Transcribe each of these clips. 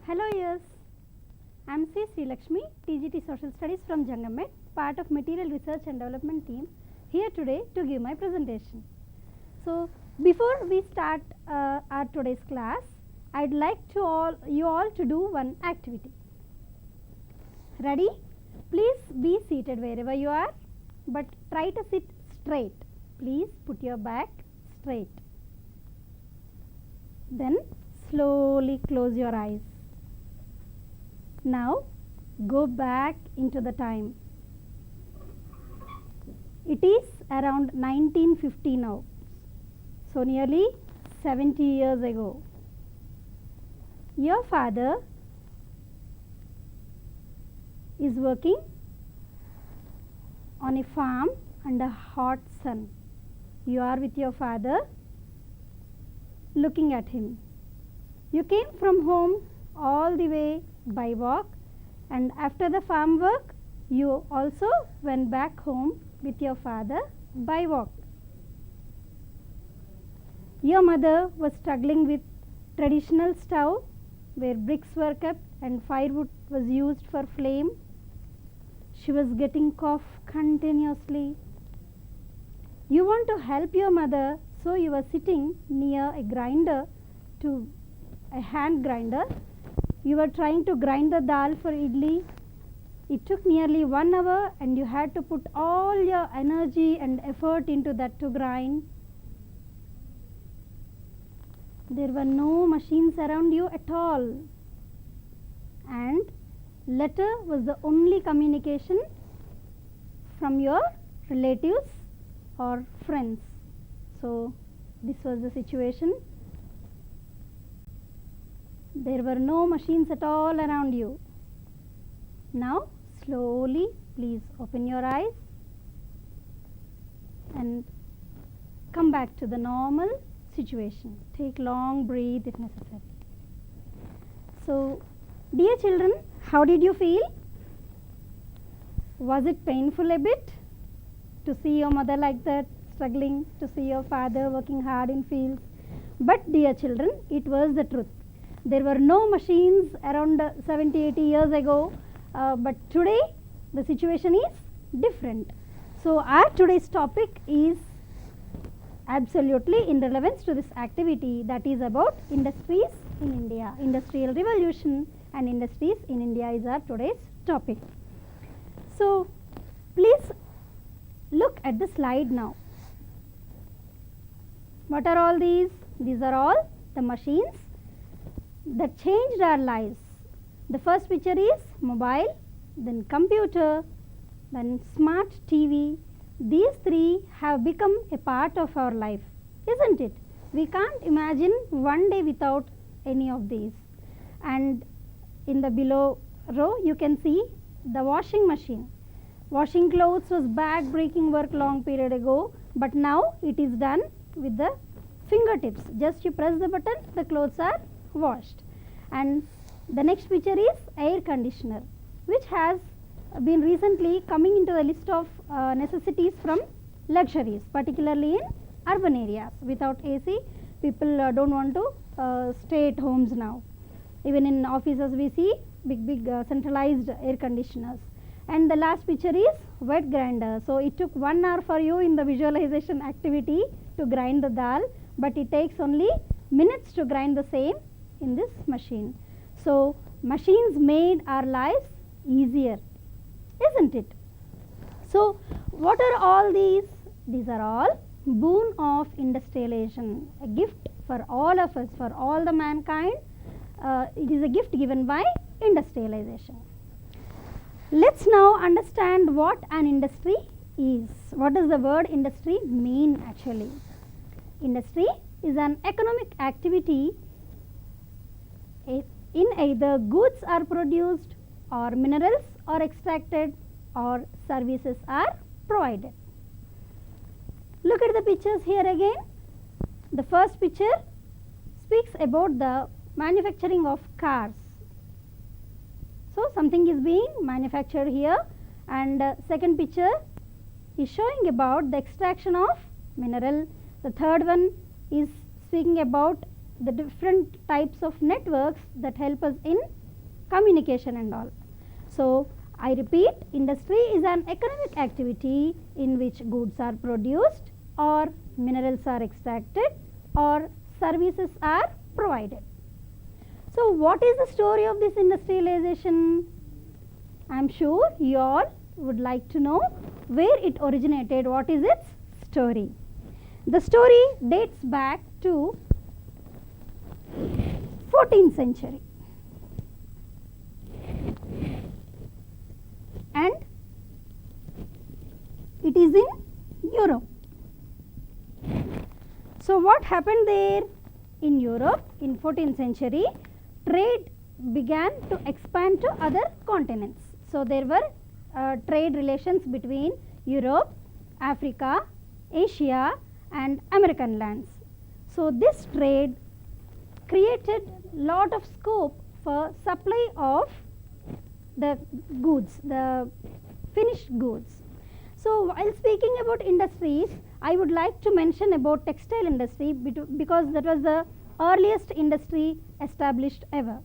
Hello yes, I am C. Sri Lakshmi, TGT Social Studies from Jangamed, part of Material Research and Development team, here today to give my presentation. So, before we start our today's class, I would like you all to do one activity. Ready? Please be seated wherever you are, but try to sit straight. Please put your back straight. Then slowly close your eyes. Now go back into the time. It is around 1950 now, so nearly 70 years ago. Your father is working on a farm under hot sun. You are with your father looking at him. You came from home all the way by walk, and after the farm work you also went back home with your father by walk. Your mother was struggling with traditional stove where bricks were kept and firewood was used for flame. She was getting cough continuously. You want to help your mother, so you were sitting near a grinder, to a hand grinder. You were trying to grind the dal for idli. It took nearly 1 hour and you had to put all your energy and effort into that to grind. There were no machines around you at all, and letter was the only communication from your relatives or friends. So this was the situation. There were no machines at all around you. Now slowly please open your eyes and come back to the normal situation. Take long breath if necessary. So dear children, how did you feel? Was it painful a bit to see your mother like that, struggling, to see your father working hard in fields? But dear children, it was the truth. There were no machines around 70-80 years ago, but today the situation is different. So our today's topic is absolutely in relevance to this activity, that is about industries in India. Industrial revolution and industries in India is our today's topic. So please look at the slide now. What are all these? These are all the machines that changed our lives. The first picture is mobile, then computer, then smart TV. These three have become a part of our life, isn't it? We can't imagine one day without any of these. And in the below row you can see the washing machine. Washing clothes was back-breaking work long period ago, but now it is done with the fingertips. Just you press the button, the clothes are washed. And the next picture is air conditioner, which has been recently coming into the list of necessities from luxuries, particularly in urban areas. Without AC, people don't want to stay at homes now. Even in offices we see big centralized air conditioners. And the last picture is wet grinder. So it took 1 hour for you in the visualization activity to grind the dal, but it takes only minutes to grind the same in this machine. So machines made our lives easier, isn't it? So what are all these? These are all boon of industrialization, a gift for all of us, for all the mankind. It is a gift given by industrialization. Let's now understand what an industry is. What does the word industry mean actually? Industry is an economic activity in either goods are produced, or minerals are extracted, or services are provided. Look at the pictures here again. The first picture speaks about the manufacturing of cars. So something is being manufactured here, and second picture is showing about the extraction of mineral. The third one is speaking about the different types of networks that help us in communication and all. So, I repeat, industry is an economic activity in which goods are produced or minerals are extracted or services are provided. So, what is the story of this industrialization? I am sure you all would like to know where it originated, what is its story. The story dates back to 14th century. And it is in Europe. So, what happened there in Europe in 14th century? Trade began to expand to other continents. So, there were trade relations between Europe, Africa, Asia and American lands. So, this trade created lot of scope for supply of the goods, the finished goods. So, while speaking about industries, I would like to mention about textile industry because that was the earliest industry established ever.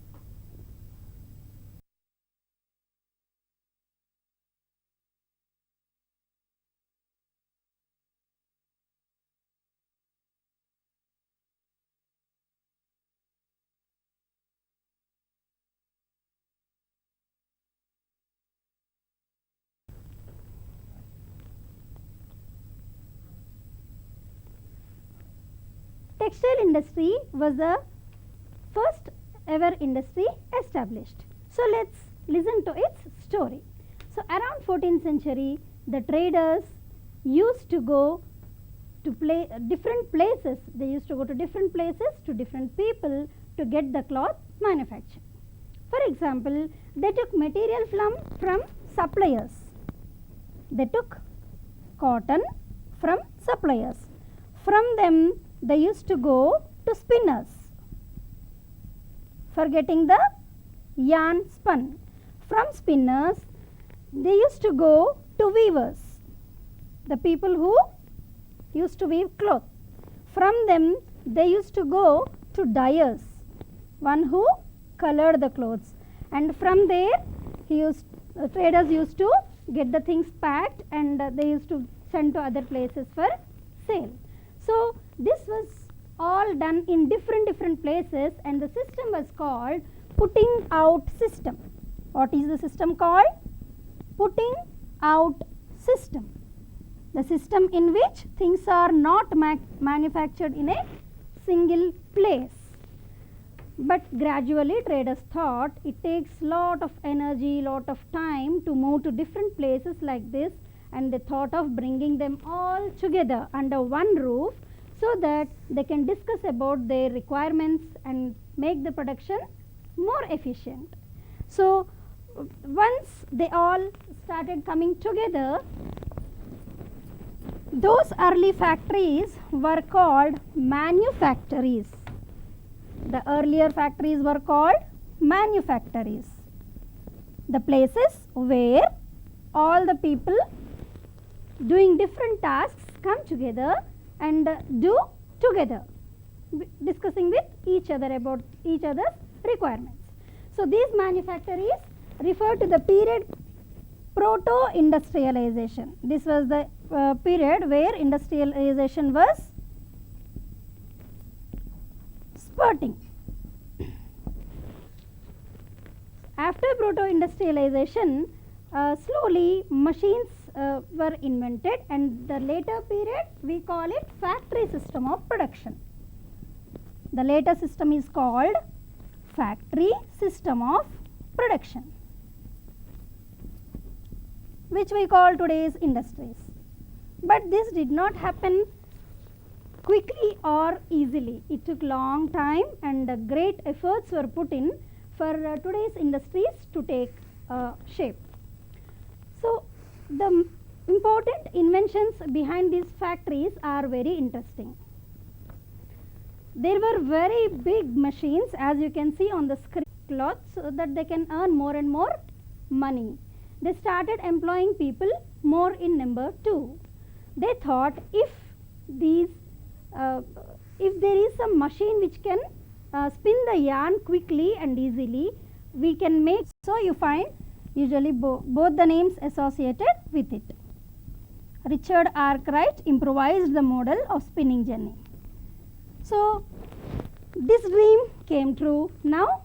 Textile industry was the first ever industry established. So, let us listen to its story. So, around 14th century, the traders used to go to different places. They used to go to different places to different people to get the cloth manufactured. For example, they took material from suppliers. They took cotton from suppliers. From them, they used to go to spinners for getting the yarn spun. From spinners, they used to go to weavers, the people who used to weave cloth. From them, they used to go to dyers, one who colored the clothes. And from there, traders used to get the things packed and they used to send to other places for sale. So, this was all done in different places and the system was called putting out system. What is the system called? Putting out system. The system in which things are not manufactured in a single place. But gradually traders thought it takes lot of energy, lot of time to move to different places like this, and they thought of bringing them all together under one roof so that they can discuss about their requirements and make the production more efficient. So, once they all started coming together, those early factories were called manufactories. The earlier factories were called manufactories. The places where all the people doing different tasks come together and do together, discussing with each other about each other's requirements. So, these manufactories refer to the period proto-industrialization. This was the period where industrialization was spurting. After proto-industrialization, slowly machines were invented, and the later period we call it factory system of production. The later system is called factory system of production, which we call today's industries. But this did not happen quickly or easily. It took long time and great efforts were put in for today's industries to take shape. So, the important inventions behind these factories are very interesting. There were very big machines, as you can see on the screen, cloth, so that they can earn more and more money. They started employing people more in number too. They thought if there is some machine which can spin the yarn quickly and easily. We can make, so you find usually both the names associated with it. Richard Arkwright improvised the model of spinning jenny. So this dream came true. Now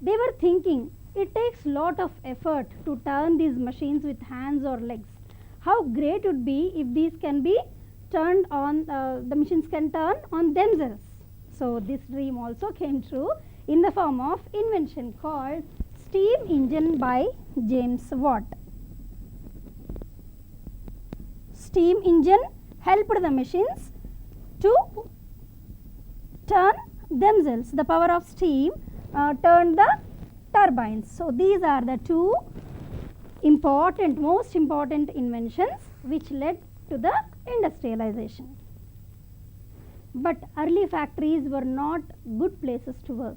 they were thinking it takes lot of effort to turn these machines with hands or legs. How great would be if these can be turned on, the machines can turn on themselves. So this dream also came true in the form of invention called steam engine by James Watt. Steam engine helped the machines to turn themselves. The power of steam turned the turbines. So these are the two most important inventions which led to the industrialization. But early factories were not good places to work.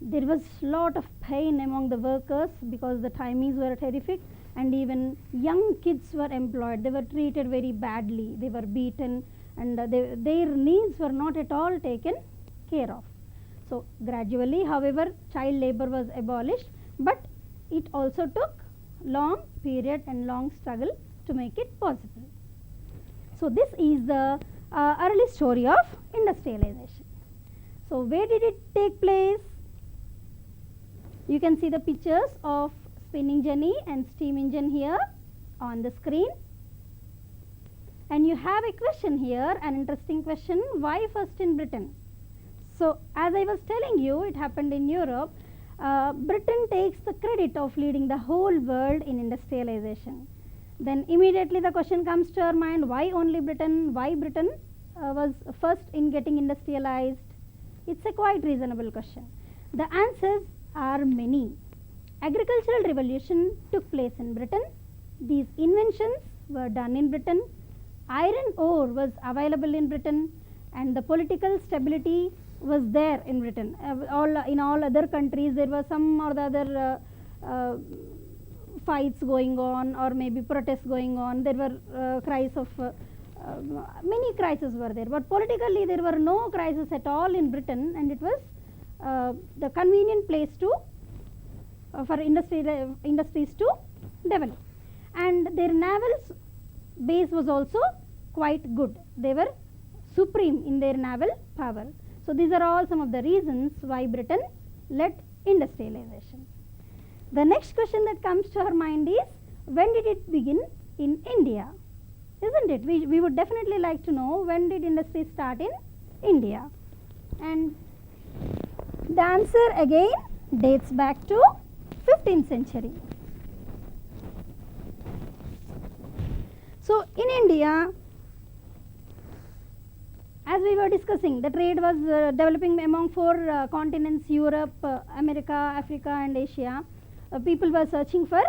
There was lot of pain among the workers because the timings were terrific, and even young kids were employed. They were treated very badly. They were beaten, and their needs were not at all taken care of. So gradually, however, child labor was abolished, but it also took long period and long struggle to make it possible. So this is the early story of industrialization. So where did it take place? You can see the pictures of spinning jenny and steam engine here on the screen. And you have a question here, an interesting question: why first in Britain? So as I was telling you, it happened in Europe. Britain takes the credit of leading the whole world in industrialization. Then immediately the question comes to our mind: why only Britain? Why Britain was first in getting industrialized? It's a quite reasonable question. The answers are many. Agricultural revolution took place in Britain. These inventions were done in Britain. Iron ore was available in Britain, and the political stability was there in Britain. In all other countries there was some or the other fights going on, or maybe protests going on. There were cries of many crises were there, but politically there were no crises at all in Britain, and it was the convenient place to for industries to develop. And their naval base was also quite good. They were supreme in their naval power. So these are all some of the reasons why Britain led industrialization. The next question that comes to our mind is: when did it begin in India? Isn't it? We would definitely like to know, when did industry start in India? And the answer again dates back to 15th century. So in India, as we were discussing, the trade was developing among four continents: Europe, America, Africa and Asia. People were searching for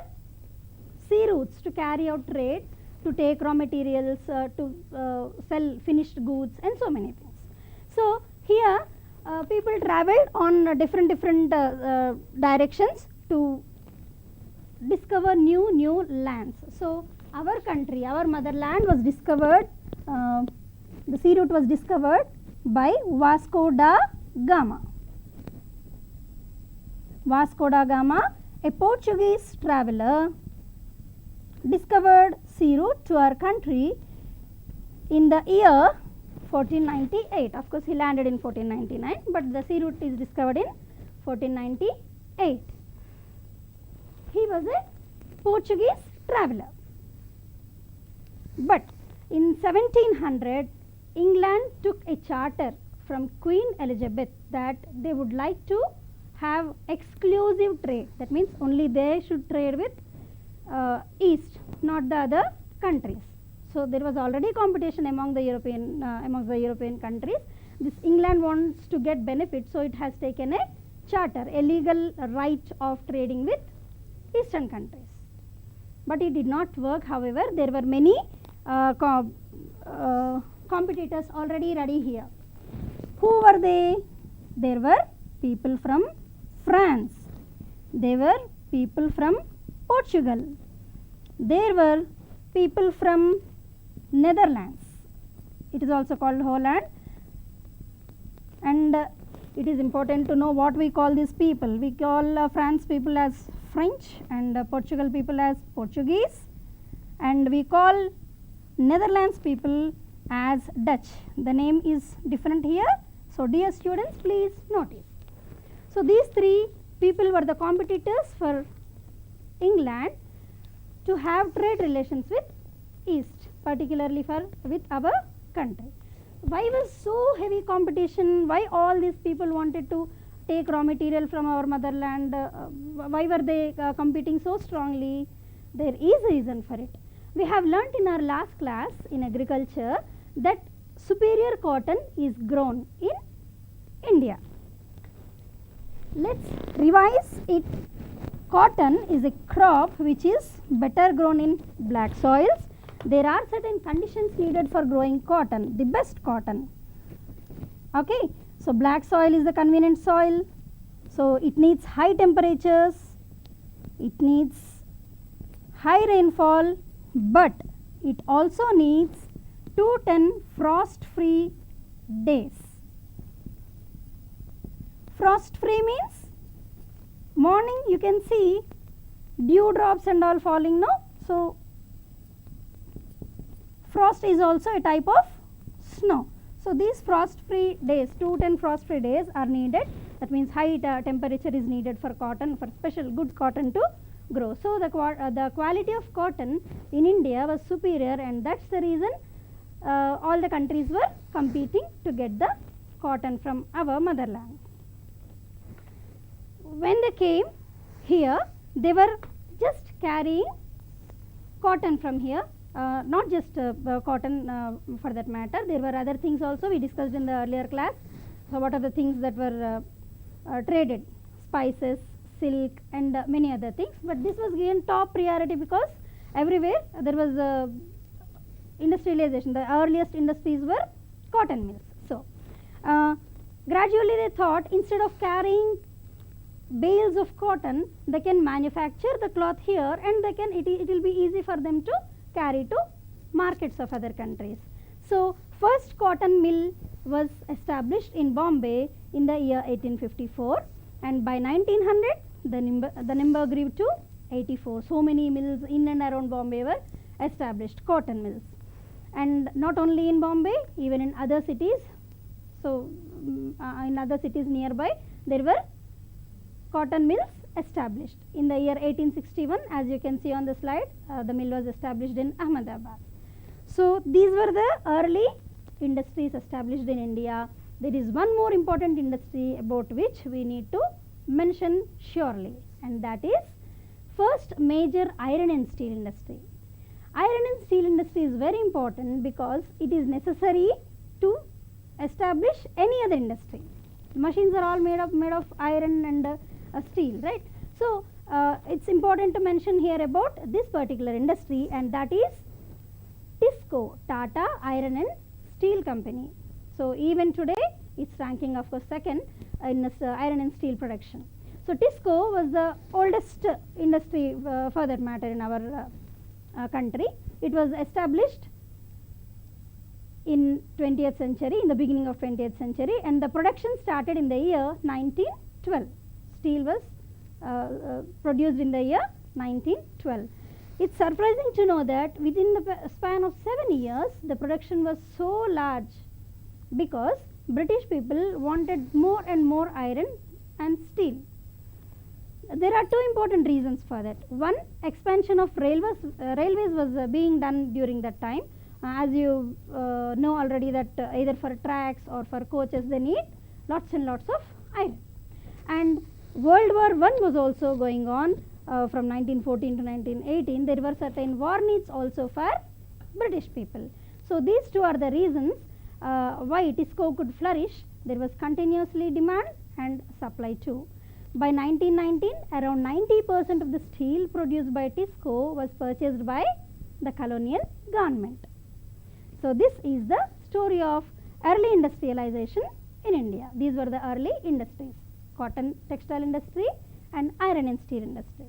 sea routes to carry out trade, to take raw materials, to sell finished goods, and so many things. So here people travelled on different directions to discover new lands. So our country, our motherland was discovered, the sea route was discovered by Vasco da Gama. Vasco da Gama, a Portuguese traveller, discovered sea route to our country in the year 1498. Of course, he landed in 1499, but the sea route is discovered in 1498. He was a Portuguese traveller. But in 1700, England took a charter from Queen Elizabeth that they would like to have exclusive trade. That means only they should trade with East, not the other countries. So there was already competition among the European countries. This England wants to get benefits, so it has taken a charter, a legal right of trading with Eastern countries. But it did not work. However, there were many competitors already ready here. Who were they? There were people from France. There were people from Portugal. There were people from Netherlands. It is also called Holland. And it is important to know what we call these people. We call France people as French, and Portugal people as Portuguese, and we call Netherlands people as Dutch. The name is different here. So, dear students, please notice. So, these three people were the competitors for England to have trade relations with East, particularly with our country. Why was so heavy competition? Why all these people wanted to take raw material from our motherland? Why were they competing so strongly? There is a reason for it. We have learnt in our last class in agriculture that superior cotton is grown in India. Let us revise it. Cotton is a crop which is better grown in black soils. There are certain conditions needed for growing cotton, the best cotton. Okay. So, black soil is the convenient soil. So, it needs high temperatures, it needs high rainfall, but it also needs 210 frost free days. Frost free means morning you can see dew drops and all falling, no? So, frost is also a type of snow. So, these frost free days, 210 frost free days are needed. That means high temperature is needed for cotton, for special good cotton to grow. So, the quality of cotton in India was superior, and that is the reason all the countries were competing to get the cotton from our motherland. When they came here, they were just carrying cotton from here, not just cotton for that matter. There were other things also we discussed in the earlier class. So, what are the things that were traded? Spices, silk, and many other things, but this was given top priority because everywhere there was industrialization. The earliest industries were cotton mills. So, gradually they thought instead of carrying bales of cotton, they can manufacture the cloth here, and they can it will be easy for them to carry to markets of other countries. So, first cotton mill was established in Bombay in the year 1854, and by 1900 the number grew to 84. So many mills in and around Bombay were established, cotton mills, and not only in Bombay, even in other cities. So, in other cities nearby there were cotton mills established. In the year 1861, as you can see on the slide, the mill was established in Ahmedabad. So, these were the early industries established in India. There is one more important industry about which we need to mention surely, and that is first major iron and steel industry. Iron and steel industry is very important because it is necessary to establish any other industry. Machines are all made of iron and steel, right? So, it is important to mention here about this particular industry, and that is TISCO, Tata Iron and Steel Company. So, even today it is ranking of course second in this iron and steel production. So, TISCO was the oldest industry for that matter in our country. It was established in 20th century, in the beginning of 20th century, and the production started in the year 1912. Steel was produced in the year 1912. It is surprising to know that within the span of 7 years, the production was so large because British people wanted more and more iron and steel. There are two important reasons for that. One, expansion of railways was being done during that time. As you know already that either for tracks or for coaches they need lots and lots of iron. And World War I was also going on from 1914 to 1918. There were certain war needs also for British people. So, these two are the reasons why TISCO could flourish. There was continuously demand and supply too. By 1919, around 90% of the steel produced by TISCO was purchased by the colonial government. So, this is the story of early industrialization in India. These were the early industries: cotton textile industry and iron and steel industry.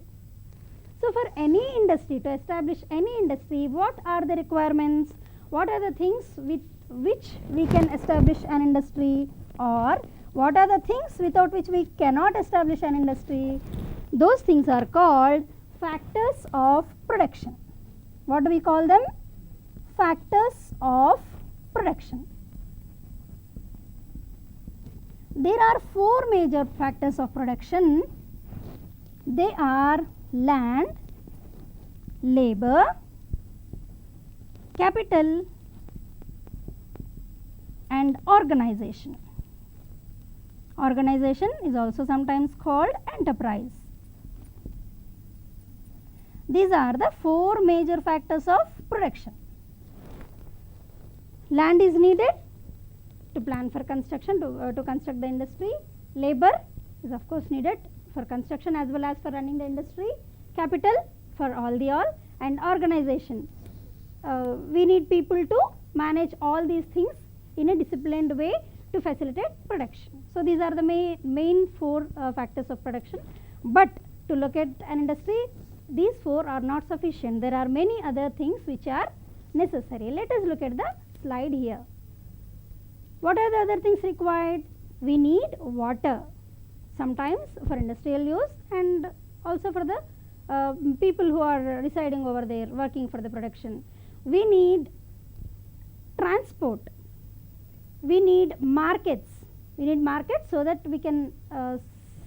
So, for any industry, to establish any industry, what are the requirements? What are the things with which we can establish an industry, or What are the things without which we cannot establish an industry? Those things are called factors of production. What do we call them? Factors of production. There are 4 major factors of production. They are land, labor, capital, and organization. Organization is also sometimes called enterprise. These are the 4 major factors of production. Land is needed to plan for construction, to construct the industry. Labor is of course needed for construction as well as for running the industry. Capital for all the all, and organization. We need people to manage all these things in a disciplined way to facilitate production. So these are the main 4 factors of production. But to look at an industry, these 4 are not sufficient. There are many other things which are necessary. Let us look at the slide here. What are the other things required? We need water, sometimes for industrial use and also for the people who are residing over there working for the production. We need transport. We need markets. We need markets so that we can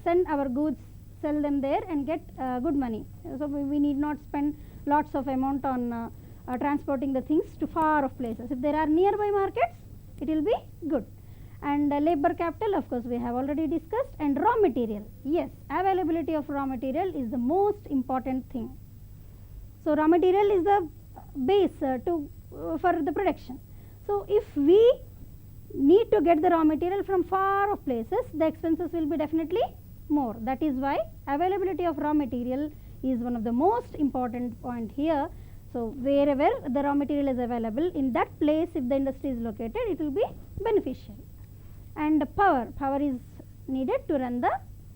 send our goods, sell them there and get good money. So we need not spend lots of amount on transporting the things to far off places. If there are nearby markets, it will be good. And labor capital, of course, we have already discussed. And raw material, yes, availability of raw material is the most important thing. So raw material is the base for the production. So if we need to get the raw material from far off places, the expenses will be definitely more. That is why availability of raw material is one of the most important point here. So wherever the raw material is available, in that place if the industry is located, it will be beneficial. And power is needed to run the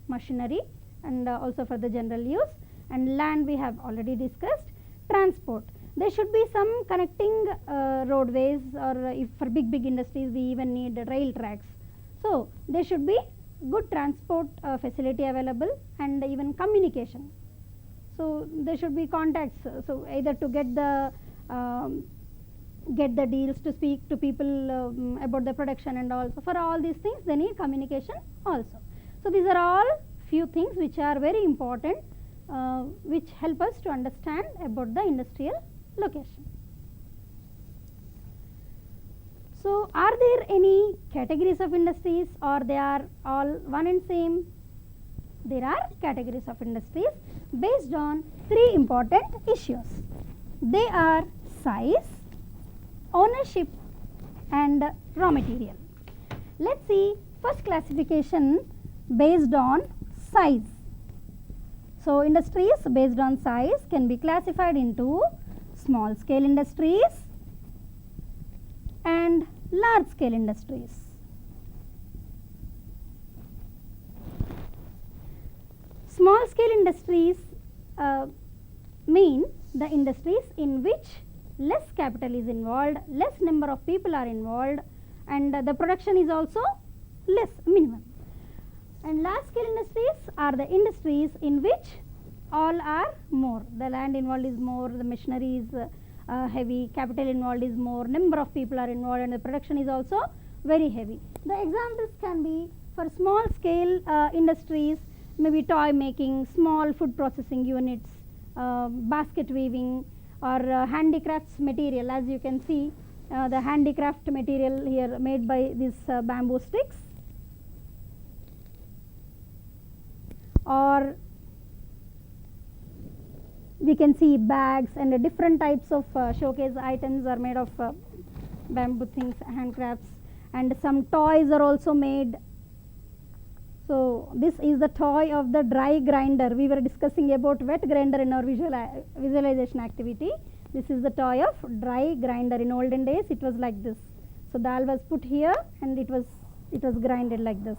machinery and also for the general use. And land we have already discussed. Transport, there should be some connecting roadways, or if for big industries we even need rail tracks. So there should be good transport facility available and even communication. So there should be contacts, so either to get the deals, to speak to people about the production, and also for all these things they need communication also. So these are all few things which are very important, which help us to understand about the industrial location. So are there any categories of industries, or they are all one and same? There are categories of industries based on 3 important issues. They are size, ownership, and raw material. Let's see first classification based on size. So industries based on size can be classified into small scale industries and large scale industries. Small scale industries mean the industries in which less capital is involved, less number of people are involved, and the production is also less, minimum. And large scale industries are the industries in which all are more. The land involved is more, the machinery is heavy, capital involved is more, number of people are involved, and the production is also very heavy. The examples can be for small scale industries, maybe toy making, small food processing units, basket weaving, or handicrafts material. As you can see, the handicraft material here made by these bamboo sticks, or we can see bags and different types of showcase items are made of bamboo things, handcrafts, and some toys are also made. So this is the toy of the dry grinder. We were discussing about wet grinder in our visualization activity. This is the toy of dry grinder. In olden days it was like this. So dal was put here and it was grinded like this.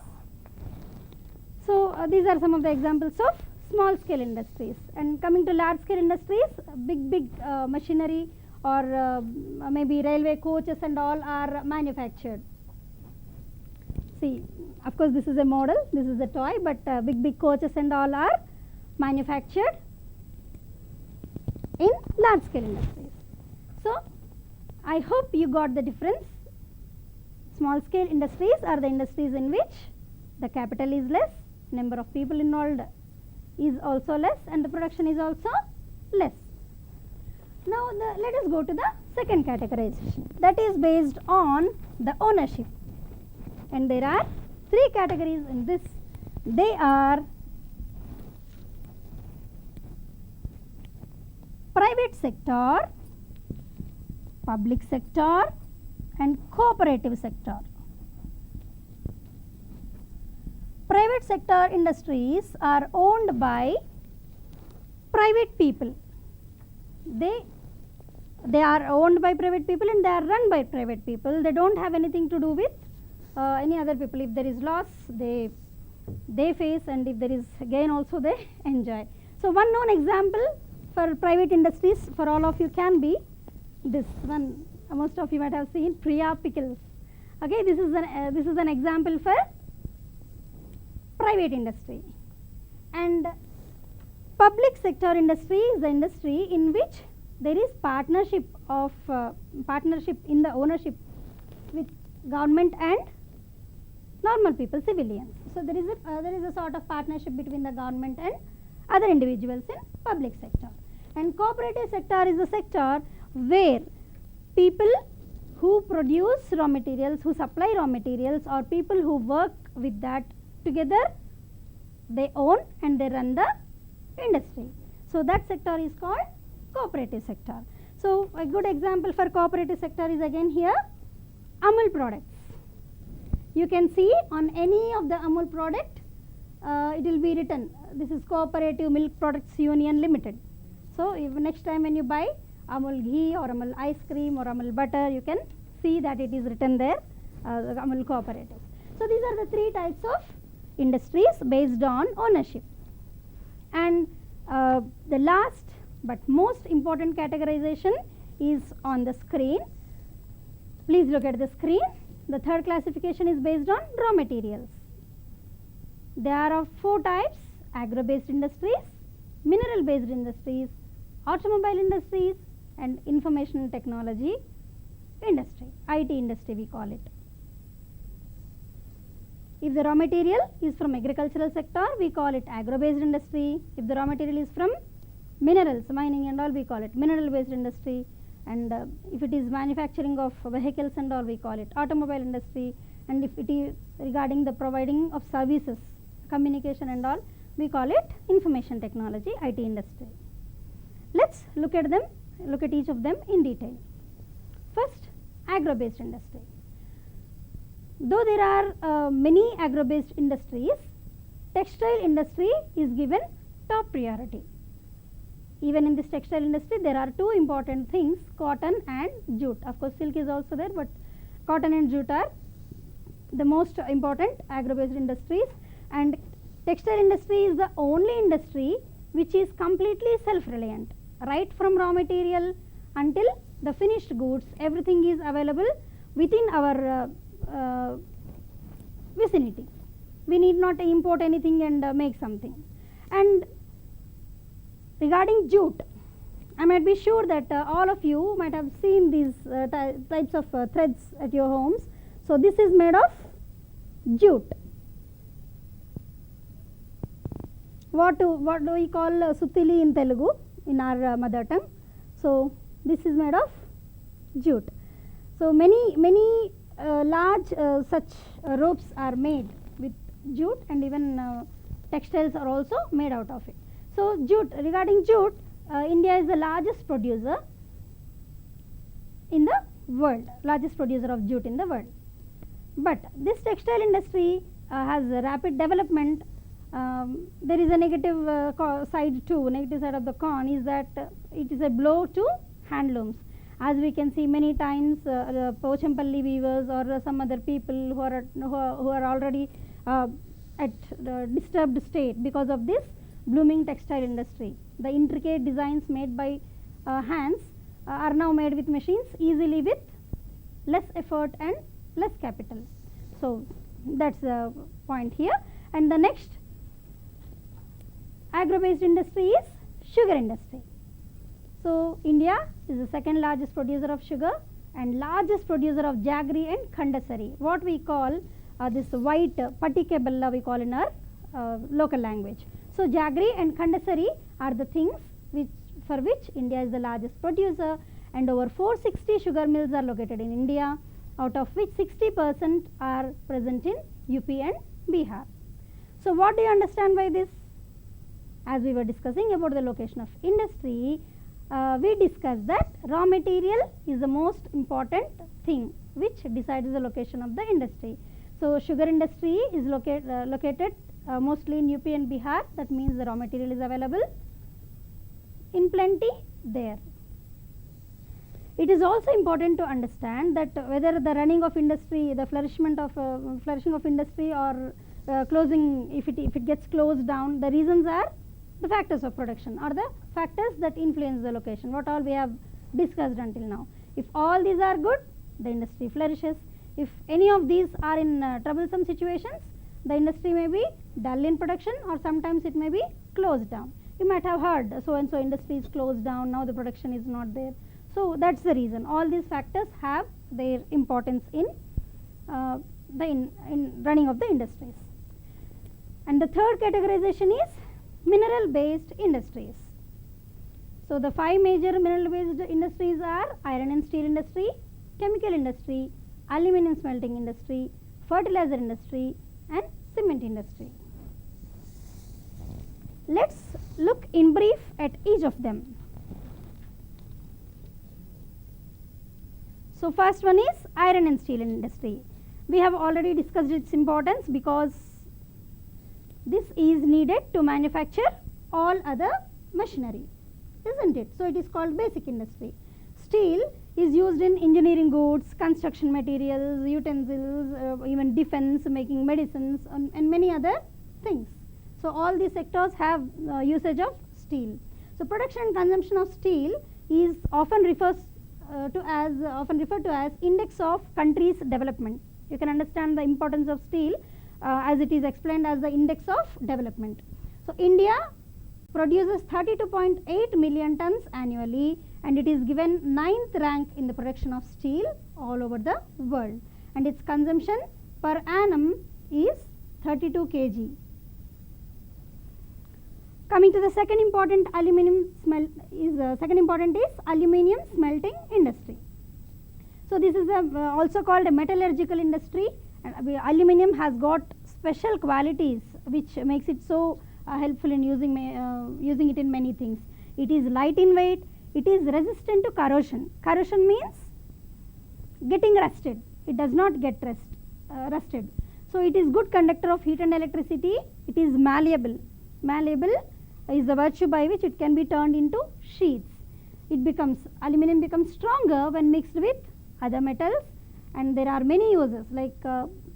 So these are some of the examples of small scale industries. And coming to large scale industries, big machinery or maybe railway coaches and all are manufactured. see, of course this is a model, this is a toy, but big coaches and all are manufactured in large scale industries. So I hope you got the difference. Small scale industries are the industries in which the capital is less, number of people involved is also less, and the production is also less. Now let us go to the second categorization, that is based on the ownership, and there are three categories in this. They are private sector, public sector, and cooperative sector. Private sector industries are owned by private people. They are owned by private people and they are run by private people. They don't have anything to do with any other people. If there is loss, they face, and if there is gain also they enjoy. So one known example for private industries for all of you can be this one. Most of you might have seen Priya Pickles. Okay, this is an example for private industry. And public sector industry is the industry in which there is partnership in the ownership with government and normal people, civilians. So there is a sort of partnership between the government and other individuals in public sector. And cooperative sector is a sector where people who produce raw materials, who supply raw materials, or people who work with that together, they own and they run the industry. So that sector is called cooperative sector. So a good example for cooperative sector is again here Amul products. You can see on any of the Amul product it will be written, this is Cooperative Milk Products Union Limited. So if next time when you buy Amul ghee or Amul ice cream or Amul butter, you can see that it is written there, Amul Cooperative. So these are the three types of industries based on ownership. And the last but most important categorization is on the screen. Please look at the screen. The third classification is based on raw materials. There are four types: agro-based industries, mineral-based industries, automobile industries, and information technology industry, IT industry we call it. If the raw material is from agricultural sector, we call it agro-based industry. If the raw material is from minerals, mining and all, we call it mineral-based industry. And if it is manufacturing of vehicles and all, we call it automobile industry. And if it is regarding the providing of services, communication and all, we call it information technology, IT industry. Let's look at them, look at each of them in detail. First, agro-based industry. Though there are many agro-based industries, textile industry is given top priority. Even in this textile industry, there are two important things, cotton and jute. Of course, silk is also there, but cotton and jute are the most important agro-based industries. And textile industry is the only industry which is completely self-reliant. Right from raw material until the finished goods, everything is available within our vicinity. We need not import anything and make something. And regarding jute, I might be sure that all of you might have seen these types of threads at your homes. So this is made of jute. What do we call sutili in Telugu in our mother tongue? So this is made of jute. So many large such ropes are made with jute, and even textiles are also made out of it. So jute, regarding jute, India is the largest producer in the world, largest producer of jute in the world. But this textile industry has a rapid development. There is a negative side too. Negative side of the coin is that it is a blow to handlooms. As we can see many times, Pochampalli weavers or some other people who are already at disturbed state because of this blooming textile industry. The intricate designs made by hands are now made with machines easily with less effort and less capital. So That's the point here. And the next agro-based industry is sugar industry. So India is the second largest producer of sugar and largest producer of jaggery and khandasari, what we call this white patike bella we call in our local language. So jaggery and khandasari are the things for which India is the largest producer, and over 460 sugar mills are located in India, out of which 60% are present in UP and Bihar. So what do you understand by this? As we were discussing about the location of industry, we discussed that raw material is the most important thing which decides the location of the industry. So sugar industry is located mostly in UP and Bihar. That means the raw material is available in plenty there. It is also important to understand that whether the running of industry, the flourishing of industry, or closing, if it gets closed down, the reasons are the factors of production or the factors that influence the location, what all we have discussed until now. If all these are good, the industry flourishes. If any of these are in troublesome situations, the industry may be dull in production, or sometimes it may be closed down. You might have heard so and so industry is closed down, now the production is not there. So that's the reason. All these factors have their importance in running of the industries. And the third categorization is mineral based industries. So the 5 major mineral based industries are iron and steel industry, chemical industry, aluminium smelting industry, fertilizer industry, and cement industry. Let's look in brief at each of them. So first one is iron and steel industry. We have already discussed its importance because this is needed to manufacture all other machinery, isn't it? So it is called basic industry. Steel is used in engineering goods, construction materials, utensils, even defense, making medicines, and many other things. So all these sectors have usage of steel. So production and consumption of steel is often referred to as index of country's development. You can understand the importance of steel as it is explained as the index of development. So India produces 32.8 million tons annually, and it is given 9th rank in the production of steel all over the world, and its consumption per annum is 32 kg. Coming to the second important is aluminium smelting industry. So this is also called a metallurgical industry. Aluminium has got special qualities which makes it so helpful in using it in many things. It is light in weight. It is resistant to corrosion. Corrosion means getting rusted. It does not get rusted. So it is good conductor of heat and electricity. It is malleable. Malleable is the virtue by which it can be turned into sheets. Aluminium becomes stronger when mixed with other metals, and there are many uses like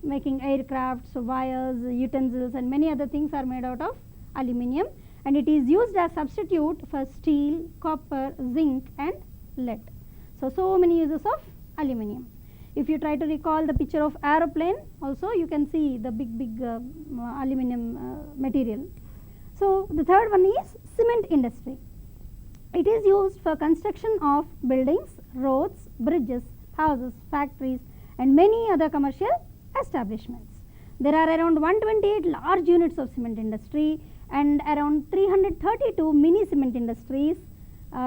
making aircrafts, wires, utensils, and many other things are made out of aluminium, and it is used as substitute for steel, copper, zinc, and lead. So many uses of aluminium. If you try to recall the picture of aeroplane, also you can see the big aluminium material. So the third one is cement industry. It is used for construction of buildings, roads, bridges, houses, factories, and many other commercial establishments. There are around 128 large units of cement industry and around 332 mini cement industries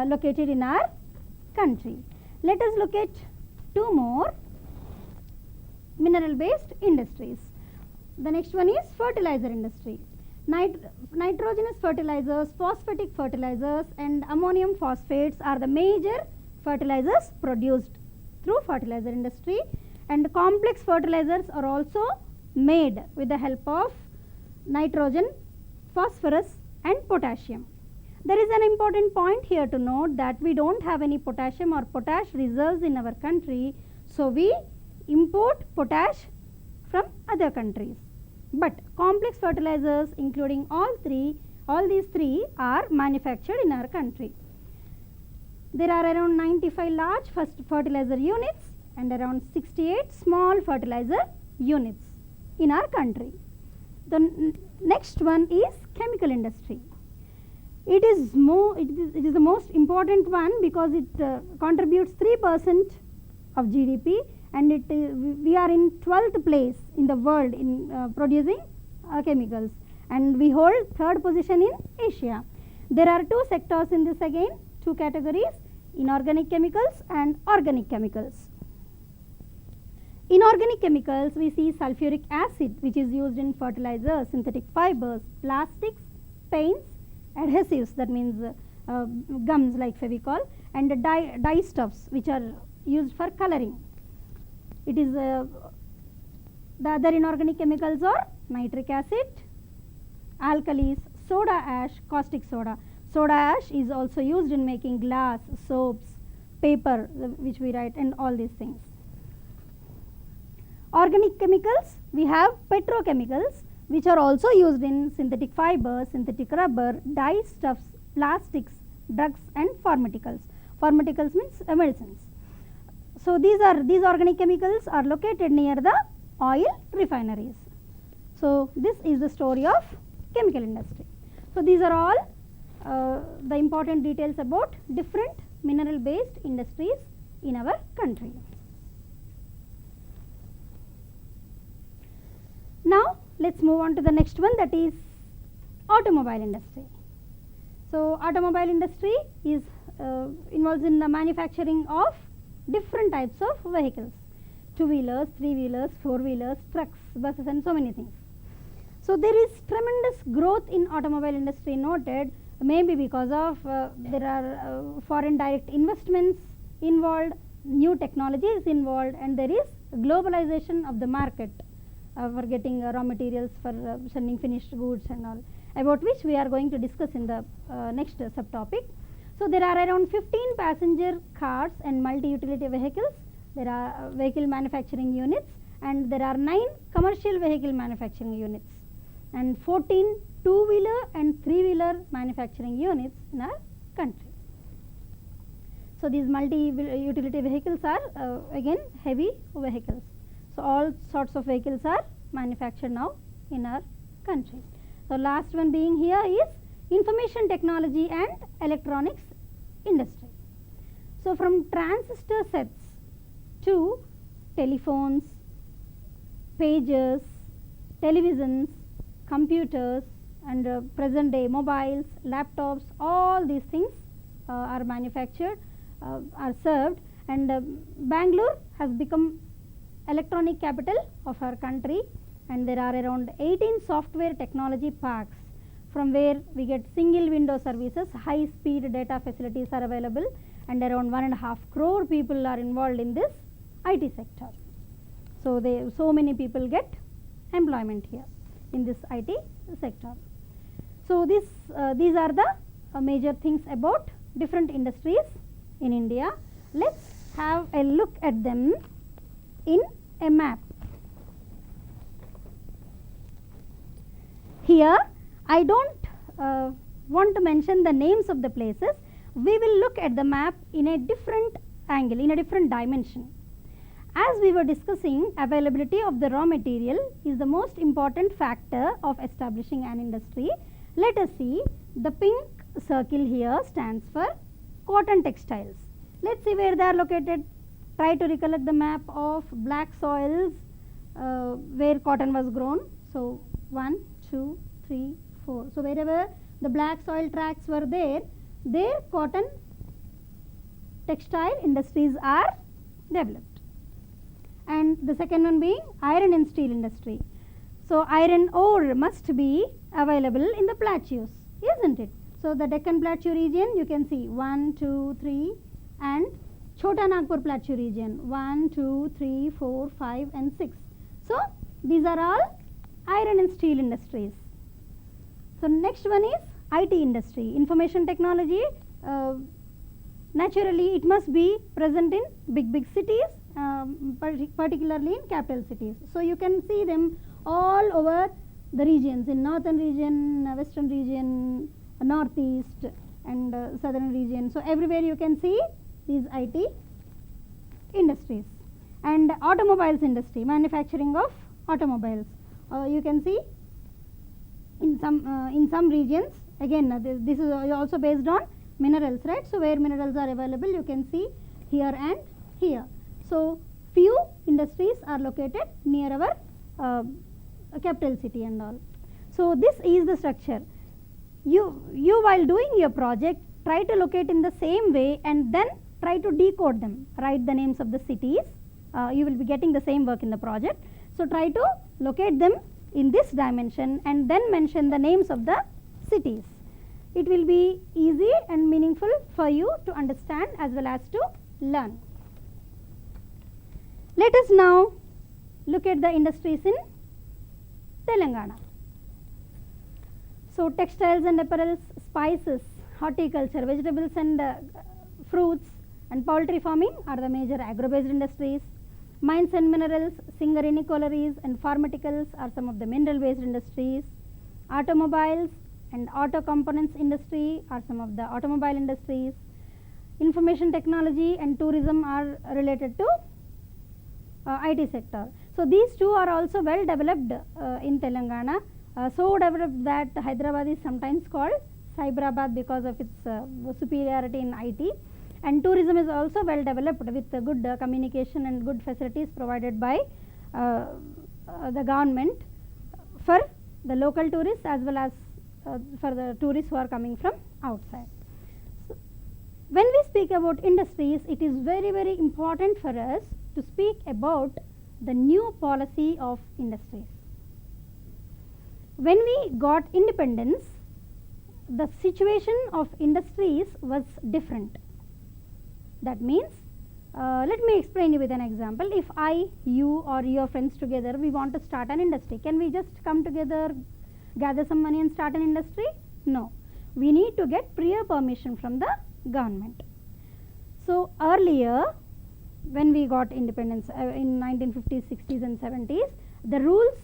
located in our country. Let us look at 2 more mineral based industries. The next one is fertilizer industry. Nitrogenous fertilizers, phosphatic fertilizers, and ammonium phosphates are the major fertilizers produced through fertilizer industry, and complex fertilizers are also made with the help of nitrogen, phosphorus, and potassium. There is an important point here to note that we don't have any potassium or potash reserves in our country, so we import potash from other countries. But complex fertilizers, including all these three are manufactured in our country. There are around 95 large fertilizer units and around 68 small fertilizer units. in our country. The next one is chemical industry. It is the most important one because it contributes 3% of GDP, and we are in 12th place in the world in producing chemicals, and we hold 3rd position in Asia. There are 2 sectors in this again, 2 categories, inorganic chemicals and organic chemicals. Inorganic chemicals, we see sulfuric acid, which is used in fertilizers, synthetic fibers, plastics, paints, adhesives, that means gums like Fevicol, and the dye stuffs which are used for coloring. It is the other inorganic chemicals are nitric acid, alkalis, soda ash, caustic soda. Soda ash is also used in making glass, soaps, paper which we write, and all these things. Organic chemicals, we have petrochemicals which are also used in synthetic fibers, synthetic rubber, dye stuffs, plastics, drugs, and pharmaceuticals. Pharmaceuticals means medicines. So these organic chemicals are located near the oil refineries. So this is the story of chemical industry. So these are all the important details about different mineral based industries in our country. Now let's move on to the next one, that is automobile industry. So automobile industry is involves in the manufacturing of different types of vehicles, 2-wheelers, 3-wheelers, 4-wheelers, trucks, buses, and so many things. So there is tremendous growth in automobile industry noted, maybe because of there are foreign direct investments involved, new technology is involved, and there is globalization of the market for getting raw materials for sending finished goods and all, about which we are going to discuss in the next subtopic. So there are around 15 passenger cars and multi-utility vehicles, there are vehicle manufacturing units, and there are 9 commercial vehicle manufacturing units, and 14 2-wheeler and 3-wheeler manufacturing units in our country. So these multi-utility vehicles are again heavy vehicles. So all sorts of vehicles are manufactured now in our country. So last one being here is information technology and electronics industry. So from transistor sets to telephones, pagers, televisions, computers, and present day mobiles, laptops, all these things are manufactured, are served, and Bangalore has become electronic capital of our country, and there are around 18 software technology parks from where we get single window services, high speed data facilities are available, and around 1.5 crore people are involved in this IT sector. So many people get employment here in this IT sector. So these are the major things about different industries in India. Let's have a look at them in a map. Here I don't want to mention the names of the places. We will look at the map in a different angle, in a different dimension. As we were discussing, availability of the raw material is the most important factor of establishing an industry. Let us see, the pink circle here stands for cotton textiles. Let's see where they are located. Try to recollect the map of black soils where cotton was grown. So 1, 2, 3, 4. So wherever the black soil tracts were there cotton textile industries are developed. And the second one being iron and steel industry. So iron ore must be available in the plateaus, isn't it? So the Deccan Plateau region, you can see 1, 2, 3, and Chota Nagpur Plateau region 1, 2, 3, 4, 5, and 6. So these are all iron and steel industries. So next one is IT industry, information technology. Naturally it must be present in big cities, particularly in capital cities. So you can see them all over the regions, in northern region, western region, northeast, and southern region. So everywhere you can see these IT industries. And automobiles industry, manufacturing of automobiles. you can see in some regions, again this is also based on minerals, right. So where minerals are available, you can see here and here. So few industries are located near our capital city and all. So this is the structure. You while doing your project, try to locate in the same way and then try to decode them. Write the names of the cities. You will be getting the same work in the project. So try to locate them in this dimension and then mention the names of the cities. It will be easy and meaningful for you to understand as well as to learn. Let us now look at the industries in Telangana. So textiles and apparels, spices, horticulture, vegetables and fruits and poultry farming are the major agro-based industries. Mines and minerals, Singareni collieries and pharmaceuticals are some of the mineral-based industries. Automobiles and auto components industry are some of the automobile industries. Information technology and tourism are related to IT sector. So these two are also well developed in Telangana. So developed that Hyderabad is sometimes called Cyberabad because of its superiority in IT. And tourism is also well developed with good communication and good facilities provided by the government for the local tourists as well as for the tourists who are coming from outside. So when we speak about industries, it is very important for us to speak about the new policy of industries. When we got independence, the situation of industries was different. That means, let me explain you with an example. If I, you or your friends together, we want to start an industry, can we just come together, gather some money and start an industry? No. We need to get prior permission from the government. So earlier, when we got independence in 1950s, 60s and 70s, the rules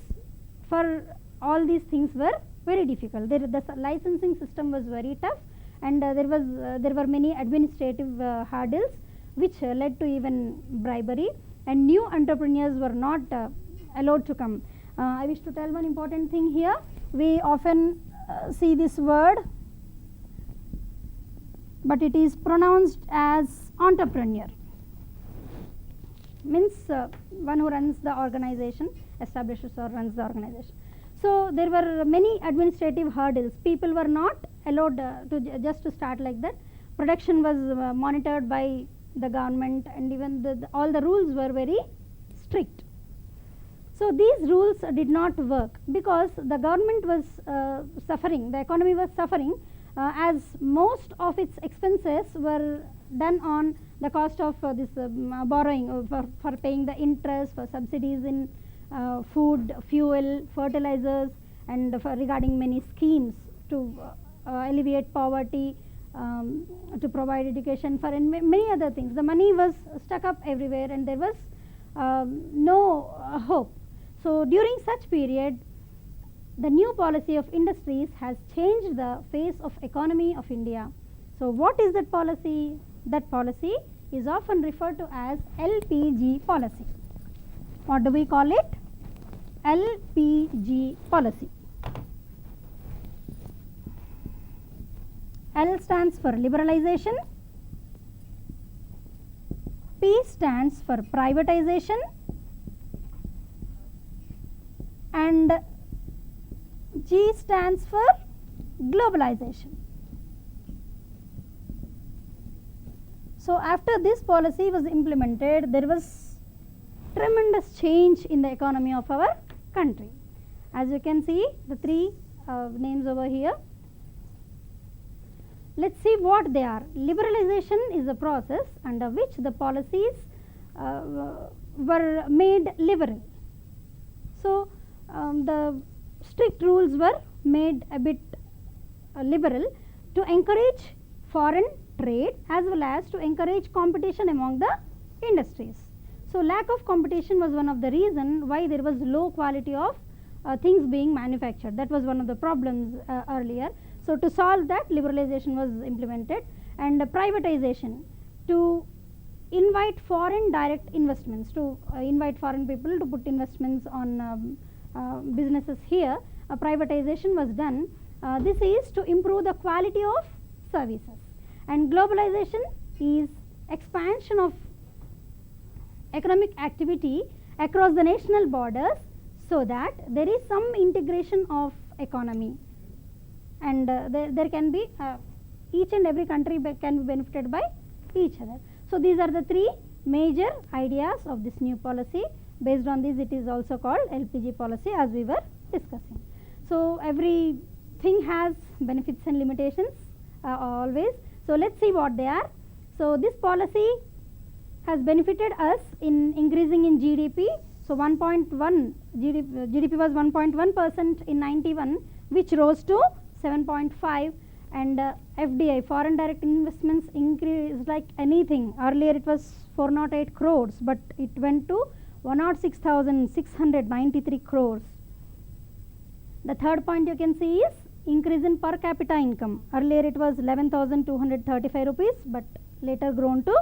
for all these things were very difficult. The licensing system was very tough, and there were many administrative hurdles which led to even bribery, and new entrepreneurs were not allowed to come. I wish to tell one important thing here. We often see this word, but it is pronounced as entrepreneur. Means one who runs the organization, establishes or runs the organization. So there were many administrative hurdles. People were not allowed just to start like that. Production was monitored by the government, and even all the rules were very strict. So these rules did not work because the government was suffering, the economy was suffering, as most of its expenses were done on the cost of this borrowing, for paying the interest, for subsidies in food, fuel, fertilizers, and for regarding many schemes to alleviate poverty, to provide education, for many other things. The money was stuck up everywhere and there was no hope. So during such period, the new policy of industries has changed the face of economy of India. So what is that policy? That policy is often referred to as Lpg policy. What do we call it? Lpg policy. L stands for liberalization, P stands for privatization, and G stands for globalization. So after this policy was implemented, there was tremendous change in the economy of our country. As you can see, the three names over here. Let us see what they are. Liberalization is a process under which the policies were made liberal. So the strict rules were made a bit liberal to encourage foreign trade as well as to encourage competition among the industries. So lack of competition was one of the reasons why there was low quality of things being manufactured. That was one of the problems earlier. So to solve that, liberalization was implemented, and privatization to invite foreign direct investments, to invite foreign people to put investments on businesses here, privatization was done. This is to improve the quality of services, and globalization is expansion of economic activity across the national borders, so that there is some integration of economy, and there can be each and every country can be benefited by each other. So these are the three major ideas of this new policy. Based on this, it is also called LPG policy, as we were discussing. So everything has benefits and limitations always. So let's see what they are. So this policy has benefited us in increasing in GDP. So 1.1 GDP was 1.1% in 91, which rose to 7.5, and FDI, foreign direct investments, increased like anything. Earlier it was 408 crores, but it went to 106,693 crores. The third point you can see is increase in per capita income. Earlier it was 11,235 rupees, but later grown to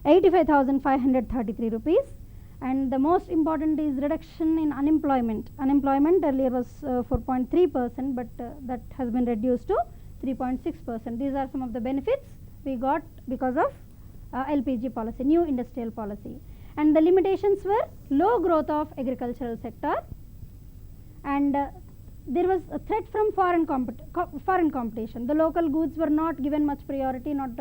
85,533 rupees. And the most important is reduction in unemployment. Unemployment earlier was 4.3%, but that has been reduced to 3.6%. These are some of the benefits we got because of LPG policy, new industrial policy. And the limitations were low growth of agricultural sector, and there was a threat from foreign competition. The local goods were not given much priority, not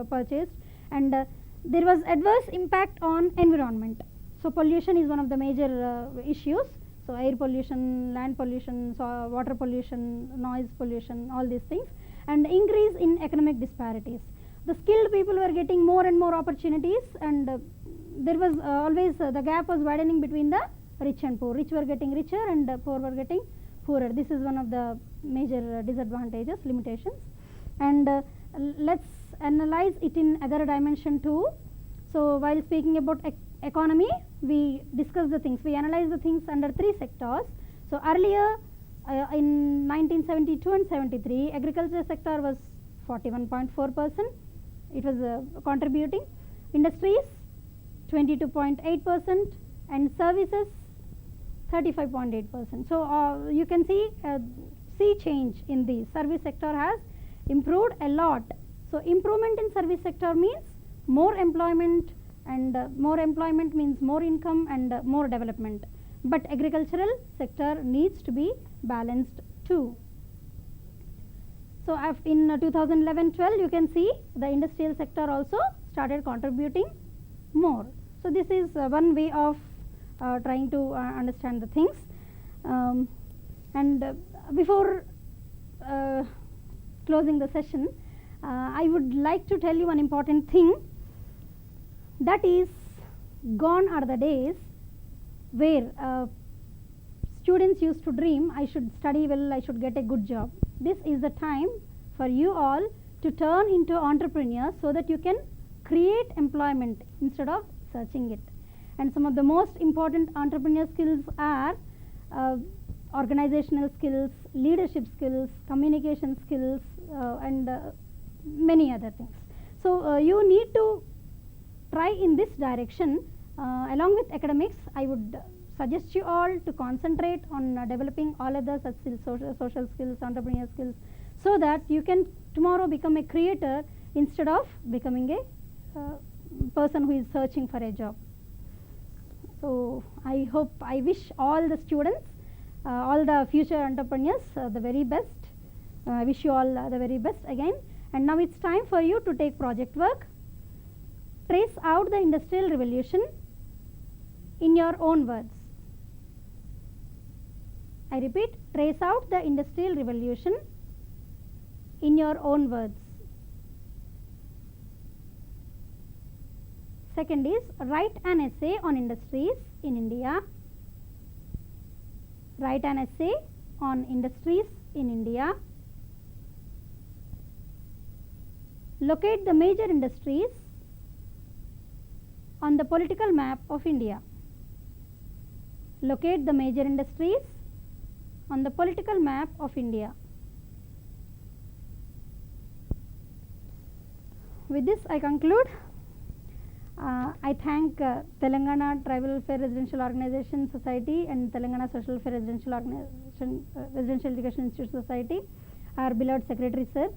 purchased, and there was adverse impact on environment. So pollution is one of the major issues. So air pollution, land pollution, so water pollution, noise pollution, all these things, and increase in economic disparities. The skilled people were getting more and more opportunities, and there was always the gap was widening between the rich and poor. Rich were getting richer and poor were getting poorer. This is one of the major disadvantages, limitations. And let's analyze it in other dimension too. So while speaking about economy, we discuss the things, we analyze the things under three sectors. So earlier in 1972 and 73, agriculture sector was 41.4%, it was contributing, industries 22.8%, and services 35.8%. So you can see change in the service sector has improved a lot. So improvement in service sector means more employment, and more employment means more income and more development. But agricultural sector needs to be balanced too. So in 2011-12, you can see the industrial sector also started contributing more. So this is one way of trying to understand the things. And before closing the session, I would like to tell you one important thing, that is, gone are the days where students used to dream, I should study well, I should get a good job. This is the time for you all to turn into entrepreneurs, so that you can create employment instead of searching it. And some of the most important entrepreneur skills are organizational skills, leadership skills, communication skills, and many other things. So you need to try in this direction. Along with academics, I would suggest you all to concentrate on developing all other such skills, social skills, entrepreneurial skills, so that you can tomorrow become a creator instead of becoming a person who is searching for a job. So I wish all the students, all the future entrepreneurs the very best. I wish you all the very best again. And now it's time for you to take project work. Trace out the Industrial Revolution in your own words. I repeat, trace out the Industrial Revolution in your own words. Second is, write an essay on industries in India. Write an essay on industries in India. Locate the major industries on the political map of India. Locate the major industries on the political map of India. With this I conclude. I thank Telangana Tribal Welfare Residential Organization Society and Telangana Social Welfare Residential Organization Residential Education Institute Society, our beloved Secretary Sir,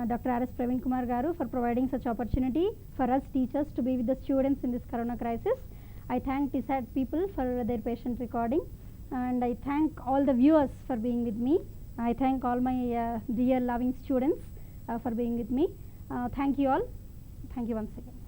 Dr. R.S. Praveen Kumar Garu, for providing such opportunity for us teachers to be with the students in this Corona crisis. I thank TSAT people for their patient recording, and I thank all the viewers for being with me. I thank all my dear loving students for being with me. Thank you all. Thank you once again.